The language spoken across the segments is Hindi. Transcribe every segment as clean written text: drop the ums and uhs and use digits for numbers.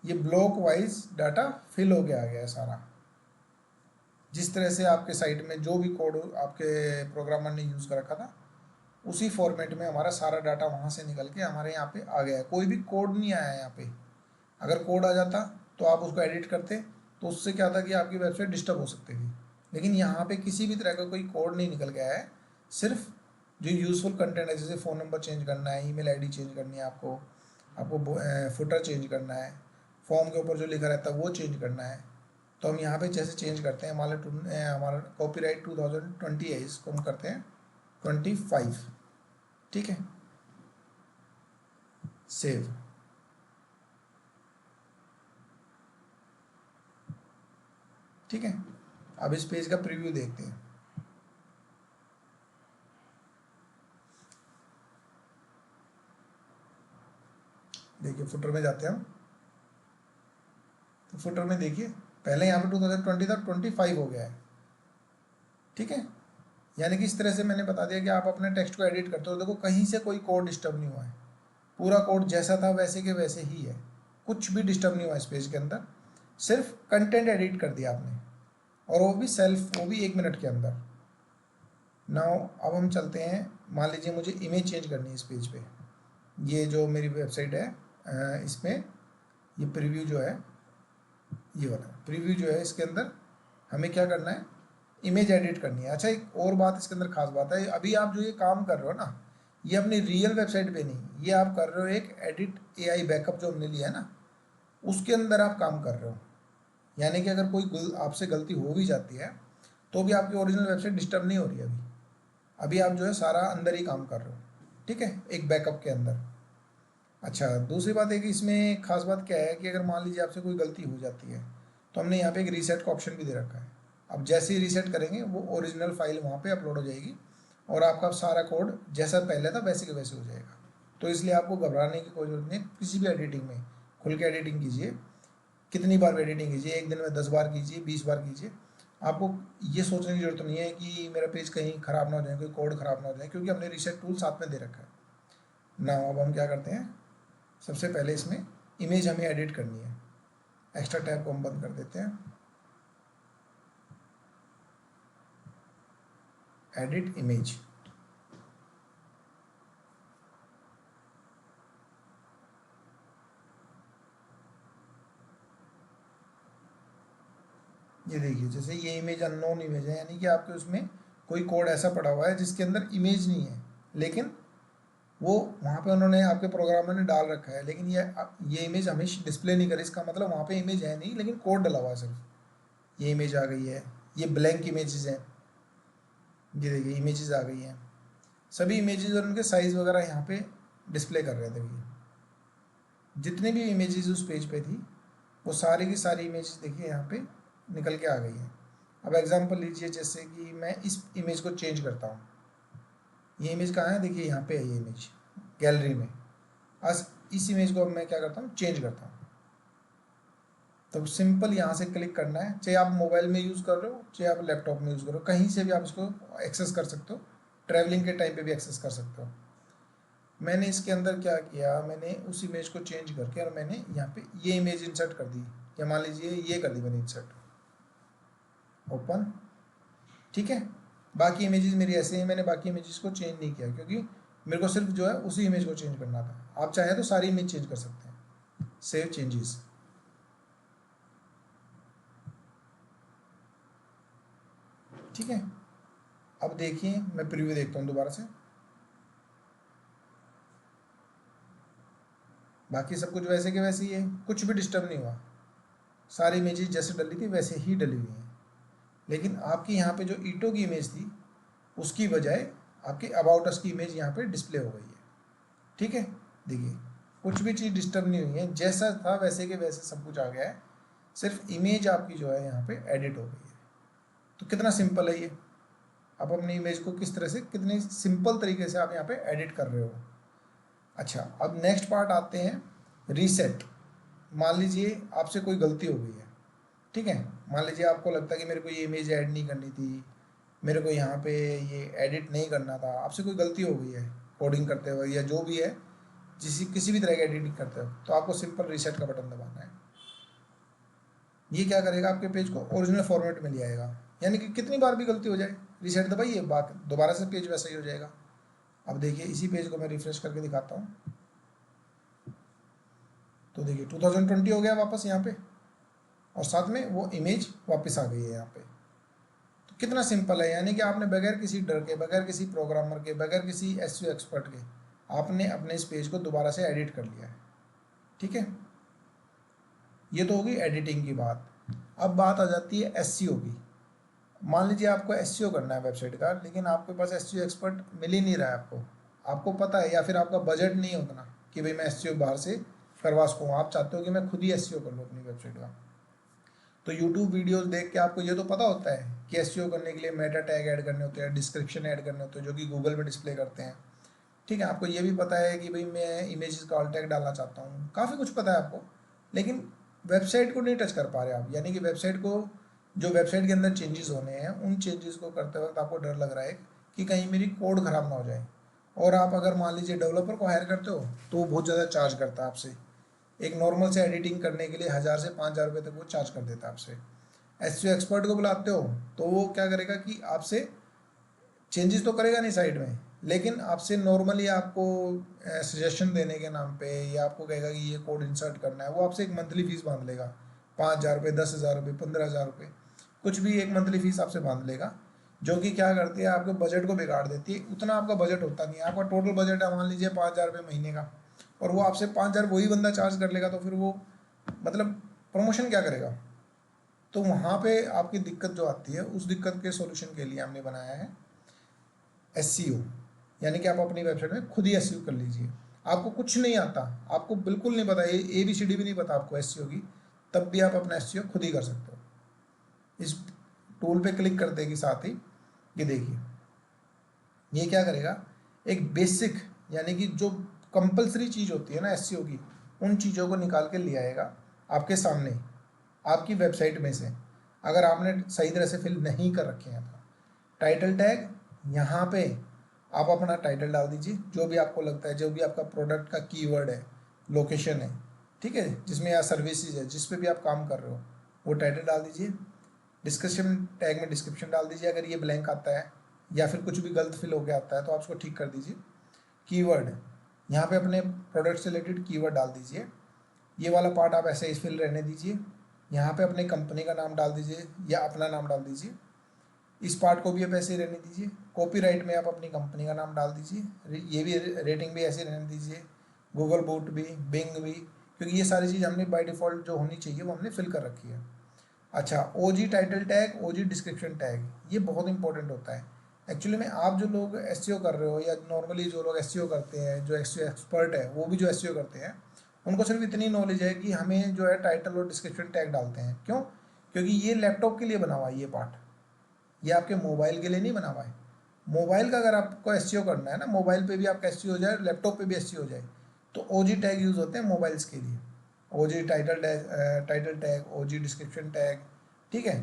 ये ब्लॉक वाइज डाटा फिल हो गया आ गया है सारा। जिस तरह से आपके साइट में जो भी कोड आपके प्रोग्रामर ने यूज़ कर रखा था, उसी फॉर्मेट में हमारा सारा डाटा वहाँ से निकल के हमारे यहाँ पे आ गया है। कोई भी कोड नहीं आया है यहाँ पे। अगर कोड आ जाता तो आप उसको एडिट करते, तो उससे क्या था कि आपकी वेबसाइट डिस्टर्ब हो सकती थी। लेकिन यहाँ पे किसी भी तरह का कोई कोड नहीं निकल गया है। सिर्फ जो यूज़फुल कंटेंट है, जैसे फ़ोन नंबर चेंज करना है, ईमेल आईडी चेंज करनी है आपको, आपको फुटर चेंज करना है, फॉर्म के ऊपर जो लिखा रहता है वो चेंज करना है। तो हम यहाँ पे जैसे चेंज करते हैं, हमारा कॉपीराइट 2020 है, इसको हम करते हैं 25। ठीक है, सेव। ठीक है, अब इस पेज का प्रीव्यू देखते हैं। देखिए फुटर में जाते हैं हम, तो फुटर में देखिए पहले यहाँ पे 2020 था, 25 हो गया है। ठीक है, यानी कि इस तरह से मैंने बता दिया कि आप अपने टेक्स्ट को एडिट करते हो, देखो कहीं से कोई कोड डिस्टर्ब नहीं हुआ है, पूरा कोड जैसा था वैसे के वैसे ही है, कुछ भी डिस्टर्ब नहीं हुआ इस पेज के अंदर। सिर्फ कंटेंट एडिट कर दिया आपने, और वो भी सेल्फ, वो भी 1 मिनट के अंदर। नाउ अब हम चलते हैं, मान लीजिए मुझे इमेज चेंज करनी है इस पेज पे। ये जो मेरी वेबसाइट है, इसमें ये प्रीव्यू जो है, ये वाला प्रीव्यू जो है, इसके अंदर हमें क्या करना है, इमेज एडिट करनी है। अच्छा, एक और बात इसके अंदर खास बात है, अभी आप जो ये काम कर रहे हो ना, ये अपनी रियल वेबसाइट पे नहीं, ये आप कर रहे हो एक एडिट एआई बैकअप जो हमने लिया है ना, उसके अंदर आप काम कर रहे हो। यानी कि अगर कोई आपसे गलती हो भी जाती है तो भी आपकी ओरिजिनल वेबसाइट डिस्टर्ब नहीं हो रही है अभी। अभी आप जो है सारा अंदर ही काम कर रहे हो। ठीक है, एक बैकअप के अंदर। अच्छा, दूसरी बात है कि इसमें खास बात क्या है कि अगर मान लीजिए आपसे कोई गलती हो जाती है, तो हमने यहाँ पे एक रीसेट का ऑप्शन भी दे रखा है। अब जैसे ही रीसेट करेंगे वो ओरिजिनल फाइल वहाँ पे अपलोड हो जाएगी, और आपका सारा कोड जैसा पहले था वैसे के वैसे हो जाएगा। तो इसलिए आपको घबराने की कोई जरूरत नहीं। किसी भी एडिटिंग में खुल के एडिटिंग कीजिए, कितनी बार भी एडिटिंग कीजिए, एक दिन में 10 बार कीजिए, 20 बार कीजिए। आपको ये सोचने की जरूरत नहीं है कि मेरा पेज कहीं ख़राब ना हो जाए, कोई कोड ख़राब ना हो जाए, क्योंकि हमने रीसेट टूल साथ में दे रखा है ना। अब हम क्या करते हैं, सबसे पहले इसमें इमेज हमें एडिट करनी है। एक्स्ट्रा टैब को हम बंद कर देते हैं, एडिट इमेज। ये देखिए, जैसे ये इमेज अननोन इमेज है, यानी कि आपके उसमें कोई कोड ऐसा पड़ा हुआ है जिसके अंदर इमेज नहीं है, लेकिन वो वहाँ पे उन्होंने आपके प्रोग्रामर ने डाल रखा है, लेकिन ये इमेज हमें डिस्प्ले नहीं करे। इसका मतलब वहाँ पे इमेज है नहीं, लेकिन कोड डला हुआ है सिर्फ। ये इमेज आ गई है, ये ब्लैंक इमेजेस हैं। ये देखिए इमेजेस आ गई हैं, सभी इमेजेस और उनके साइज़ वगैरह यहाँ पे डिस्प्ले कर रहे थे। जितनी भी इमेजेस उस पेज पे थी, वो सारी की सारी इमेजेस देखिए यहाँ पे निकल के आ गई हैं। अब एग्जांपल लीजिए, जैसे कि मैं इस इमेज को चेंज करता हूँ। ये इमेज कहाँ है, देखिए यहाँ पे है ये इमेज गैलरी में। आज इस इमेज को अब मैं क्या करता हूँ, चेंज करता हूँ। तो सिंपल यहाँ से क्लिक करना है, चाहे आप मोबाइल में यूज़ कर रहे हो, चाहे आप लैपटॉप में यूज़ कर रहे हो, कहीं से भी आप इसको एक्सेस कर सकते हो। ट्रैवलिंग के टाइम पे भी एक्सेस कर सकते हो। मैंने इसके अंदर क्या किया, मैंने उस इमेज को चेंज करके और मैंने यहाँ पे ये इमेज इंसर्ट कर दी, या मान लीजिए ये कर दी मैंने इंसर्ट, ओपन। ठीक है, बाकी इमेजेस मेरी ऐसे ही, मैंने बाकी इमेजेस को चेंज नहीं किया, क्योंकि मेरे को सिर्फ जो है उसी इमेज को चेंज करना था। आप चाहे तो सारी इमेज चेंज कर सकते हैं। Save changes. ठीक है, अब देखिए मैं प्रीव्यू देखता हूँ दोबारा से। बाकी सब कुछ वैसे के वैसे ही है, कुछ भी डिस्टर्ब नहीं हुआ। सारी इमेजेस जैसे डली थी वैसे ही डली हुई हैं। लेकिन आपकी यहाँ पे जो ईटो की इमेज थी, उसकी बजाय आपके अबाउट अस की इमेज यहाँ पे डिस्प्ले हो गई है। ठीक है, देखिए कुछ भी चीज़ डिस्टर्ब नहीं हुई है, जैसा था वैसे के वैसे सब कुछ आ गया है। सिर्फ इमेज आपकी जो है यहाँ पे एडिट हो गई है। तो कितना सिंपल है ये। आप अपनी इमेज को किस तरह से, कितने सिंपल तरीके से आप यहाँ पे एडिट कर रहे हो। अच्छा, अब नेक्स्ट पार्ट आते हैं, रीसेट। मान लीजिए आपसे कोई गलती हो गई है। ठीक है, मान लीजिए आपको लगता है कि मेरे को ये इमेज ऐड नहीं करनी थी, मेरे को यहाँ पे ये एडिट नहीं करना था, आपसे कोई गलती हो गई है कोडिंग करते हुए या जो भी है, किसी भी तरह की एडिटिंग करते हो, तो आपको सिंपल रीसेट का बटन दबाना है। ये क्या करेगा, आपके पेज को ओरिजिनल फॉर्मेट में ले आएगा। यानी कि कितनी बार भी गलती हो जाए, रीसेट दबाइए, बात दोबारा से पेज वैसा ही हो जाएगा। अब देखिए इसी पेज को मैं रिफ्रेश करके दिखाता हूँ, तो देखिए 2020 हो गया वापस यहाँ पे, और साथ में वो इमेज वापस आ गई है यहाँ पे। तो कितना सिंपल है, यानी कि आपने बगैर किसी डर के, बगैर किसी प्रोग्रामर के, बगैर किसी एसईओ एक्सपर्ट के, आपने अपने इस पेज को दोबारा से एडिट कर लिया है। ठीक है, ये तो होगी एडिटिंग की बात। अब बात आ जाती है एसईओ की। मान लीजिए आपको एसईओ करना है वेबसाइट का, लेकिन आपके पास एसईओ एक्सपर्ट मिल ही नहीं रहा है आपको पता है, या फिर आपका बजट नहीं है उतना कि भाई मैं एसईओ बाहर से करवा सकूँ, आप चाहते हो कि मैं खुद ही एसईओ कर लूँ अपनी वेबसाइट का। तो यूट्यूब वीडियोस देख के आपको ये तो पता होता है कि एसईओ करने के लिए मेटा टैग ऐड करने होते हैं, डिस्क्रिप्शन ऐड करने होते हैं, जो कि गूगल में डिस्प्ले करते हैं। ठीक है, आपको ये भी पता है कि भाई मैं इमेजेस का ऑल्ट टैग डालना चाहता हूँ, काफ़ी कुछ पता है आपको, लेकिन वेबसाइट को नहीं टच कर पा रहे आप। यानी कि वेबसाइट को, जो वेबसाइट के अंदर चेंजेस होने हैं, उन चेंजेस को करते वक्त आपको डर लग रहा है कि कहीं मेरी कोड ख़राब ना हो जाए। और आप अगर मान लीजिए डेवलपर को हायर करते हो तो वो बहुत ज़्यादा चार्ज करता है आपसे। एक नॉर्मल से एडिटिंग करने के लिए 1000 से 5000 रुपये तक वो चार्ज कर देता है आपसे। एसईओ एक्सपर्ट को बुलाते हो तो वो क्या करेगा कि आपसे चेंजेस तो करेगा नहीं साइड में, लेकिन आपसे नॉर्मली आपको सजेशन देने के नाम पे, या आपको कहेगा कि ये कोड इंसर्ट करना है, वो आपसे एक मंथली फीस बांध लेगा, 5000 रुपये, 10,000 रुपये, 15,000 रुपये, कुछ भी एक मंथली फीस आपसे बांध लेगा, जो कि क्या करती है, आपके बजट को बिगाड़ देती है। उतना आपका बजट होता नहीं है, आपका टोटल बजट है मान लीजिए 5000 रुपये महीने का, और वो आपसे 5000 वही बंदा चार्ज कर लेगा, तो फिर वो मतलब प्रमोशन क्या करेगा। तो वहाँ पे आपकी दिक्कत जो आती है, उस दिक्कत के सॉल्यूशन के लिए हमने बनाया है एसईओ। यानी कि आप अपनी वेबसाइट में खुद ही एसईओ कर लीजिए। आपको कुछ नहीं आता, आपको बिल्कुल नहीं पता, ABCD भी नहीं पता आपको एसईओ की, तब भी आप अपना एसईओ खुद ही कर सकते हो। इस टूल पे क्लिक करते के साथ ही ये देखिए, ये क्या करेगा, एक बेसिक यानी कि जो कंपलसरी चीज़ होती है ना एसईओ की, उन चीज़ों को निकाल के ले आएगा आपके सामने, आपकी वेबसाइट में से, अगर आपने सही तरह से फिल नहीं कर रखे हैं तो। टाइटल टैग, यहाँ पे आप अपना टाइटल डाल दीजिए, जो भी आपको लगता है, जो भी आपका प्रोडक्ट का कीवर्ड है, लोकेशन है, ठीक है, जिसमें या सर्विसेज है, जिस पे भी आप काम कर रहे हो, वो टाइटल डाल दीजिए। डिस्क्रिप्शन टैग में डिस्क्रिप्शन डाल दीजिए, अगर ये ब्लैंक आता है या फिर कुछ भी गलत फिल होकर आता है तो आप उसको ठीक कर दीजिए। कीवर्ड, यहाँ पे अपने प्रोडक्ट से रिलेटेड कीवर्ड डाल दीजिए, ये वाला पार्ट आप ऐसे ही फिल रहने दीजिए। यहाँ पे अपनी कंपनी का नाम डाल दीजिए या अपना नाम डाल दीजिए, इस पार्ट को भी आप ऐसे ही रहने दीजिए। कॉपीराइट में आप अपनी कंपनी का नाम डाल दीजिए, ये भी रेटिंग भी ऐसे रहने दीजिए, गूगल बूट भी, बिंग भी, क्योंकि ये सारी चीज़ हमने बाय डिफ़ॉल्ट जो होनी चाहिए वो हमने फिल कर रखी है। अच्छा, OG title tag, OG description tag, ये बहुत इंपॉर्टेंट होता है। एक्चुअली में आप जो लोग एसईओ कर रहे हो, या नॉर्मली जो लोग एसईओ करते हैं, जो एसईओ एक्सपर्ट है, वो भी जो एसईओ करते हैं, उनको सिर्फ इतनी नॉलेज है कि हमें जो है टाइटल और डिस्क्रिप्शन टैग डालते हैं। क्यों? क्योंकि ये लैपटॉप के लिए बना हुआ है ये पार्ट, ये आपके मोबाइल के लिए नहीं बना हुआ है। मोबाइल का अगर आपको एसईओ करना है ना, मोबाइल पे भी आपका एसईओ हो जाए, लैपटॉप पे भी एसईओ हो जाए, तो OG टैग यूज़ होते हैं मोबाइल्स के लिए। OG title tag, OG description tag, ठीक है।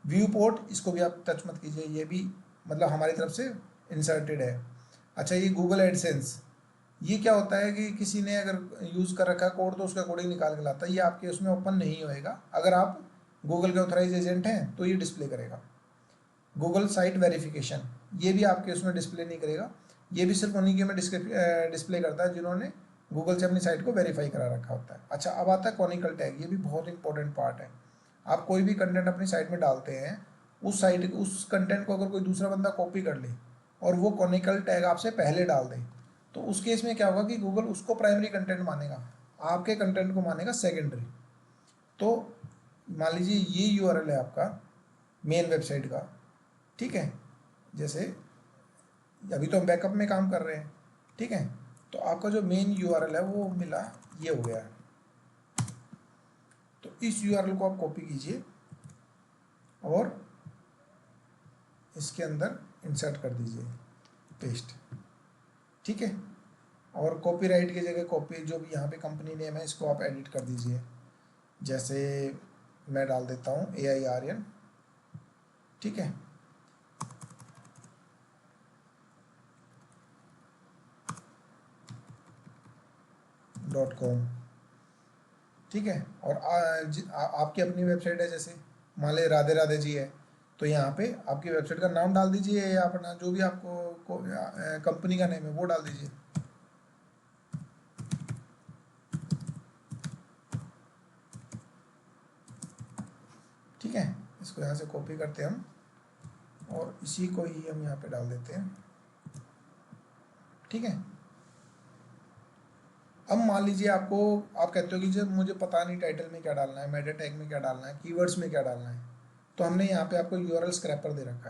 व्यू पोर्ट, इसको भी आप टच मत कीजिए, ये भी मतलब हमारी तरफ से इंसर्टेड है। अच्छा, ये गूगल एडसेंस, ये क्या होता है कि किसी ने अगर यूज़ कर रखा है कोड तो उसका कोडिंग निकाल के लाता है, ये आपके उसमें ओपन नहीं होएगा। अगर आप गूगल के ऑथराइज एजेंट हैं तो ये डिस्प्ले करेगा। गूगल साइट वेरिफिकेशन, ये भी आपके उसमें डिस्प्ले नहीं करेगा, ये भी सिर्फ उन्हीं के में डिस्प्ले करता है जिन्होंने गूगल से अपनी साइट को वेरीफाई करा रखा होता है। अच्छा, अब आता है कॉनिकल टैग, ये भी बहुत इंपॉर्टेंट पार्ट है। आप कोई भी कंटेंट अपनी साइट में डालते हैं, उस कंटेंट को अगर कोई दूसरा बंदा कॉपी कर ले और वो कॉनिकल टैग आपसे पहले डाल दे, तो उस केस में क्या होगा कि गूगल उसको प्राइमरी कंटेंट मानेगा, आपके कंटेंट को मानेगा सेकेंडरी। तो मान लीजिए ये यूआरएल है आपका मेन वेबसाइट का, ठीक है, जैसे अभी तो हम बैकअप में काम कर रहे हैं, ठीक है, तो आपका जो मेन यूआरएल है वो मिला, ये हो गया है। तो इस यूआरएल को आप कॉपी कीजिए और इसके अंदर इंसर्ट कर दीजिए, पेस्ट, ठीक है। और कॉपीराइट की जगह कॉपी, जो भी यहाँ पे कंपनी नेम है, इसको आप एडिट कर दीजिए। जैसे मैं डाल देता हूँ AIRN, ठीक है। .com, ठीक है। और आपकी अपनी वेबसाइट है, जैसे मान ले राधे राधे जी है, तो यहाँ पे आपकी वेबसाइट का नाम डाल दीजिए या अपना जो भी आपको कंपनी का नेम है वो डाल दीजिए। ठीक है, इसको यहाँ से कॉपी करते हैं हम और इसी को ही हम यहाँ पे डाल देते हैं। ठीक है, अब मान लीजिए आपको, आप कहते हो कि जब मुझे पता नहीं टाइटल में क्या डालना है, मेटा टैग में क्या डालना है, कीवर्ड्स में क्या डालना है, तो हमने यहाँ पे आपको यूआरएल स्क्रैपर दे रखा है।